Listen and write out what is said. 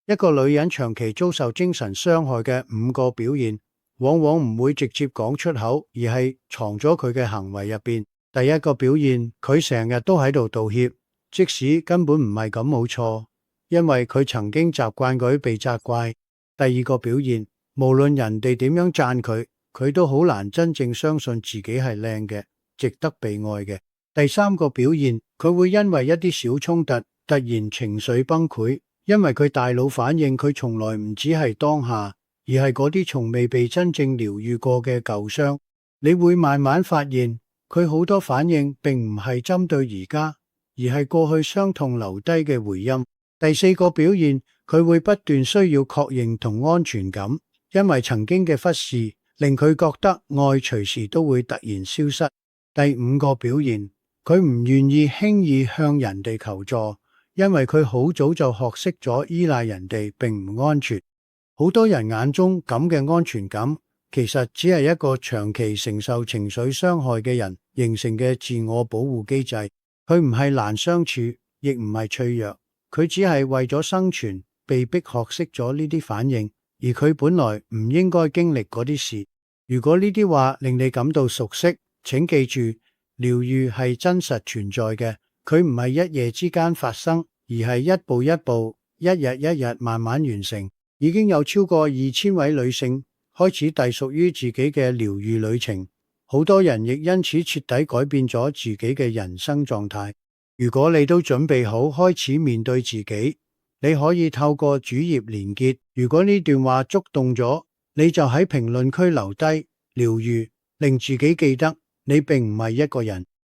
一個女人長期遭受精神傷害嘅5個表現，往往唔會直接講出口，而係藏咗佢嘅行為入邊。第一個表現，佢成日都喺度道歉，即使根本唔係咁冇錯，因為佢曾經習慣佢被責怪。第二個表現，無論人哋點樣讚佢，佢都好難真正相信自己係靚嘅，值得被愛嘅。第三個表現，佢會因為一啲小衝突突然情緒崩潰，因為佢大腦反應佢從來唔只係當下，而係嗰啲從未被真正療癒過嘅舊傷。你會慢慢發現佢好多反應並唔係針對而家，而係過去傷痛留低嘅回音。第四個表現，佢會不斷需要確認同安全感，因為曾經嘅忽視令佢覺得愛隨時都會突然消失。第五個表現，佢唔願意輕易向人哋求助，因為佢好早就學識咗依賴人哋並唔安全。好多人眼中咁嘅安全感，其實只係一個長期承受情緒傷害嘅人形成嘅自我保護機制。佢唔係難相處，亦唔係脆弱，佢只係為咗生存，被迫學識咗呢啲反應，而佢本來唔應該經歷嗰啲事。如果呢啲話令你感到熟悉，請記住，療癒係真實存在嘅，佢唔係一夜之間發生，而係一步一步、一日一日慢慢完成。已經有超過2000位女性開始隸屬於自己嘅療癒旅程，好多人亦因此徹底改變咗自己嘅人生狀態。如果你都準備好開始面對自己，你可以透過主頁連結，如果呢段話觸動咗，你就喺評論區留低療癒，令自己記得你並唔係一個人。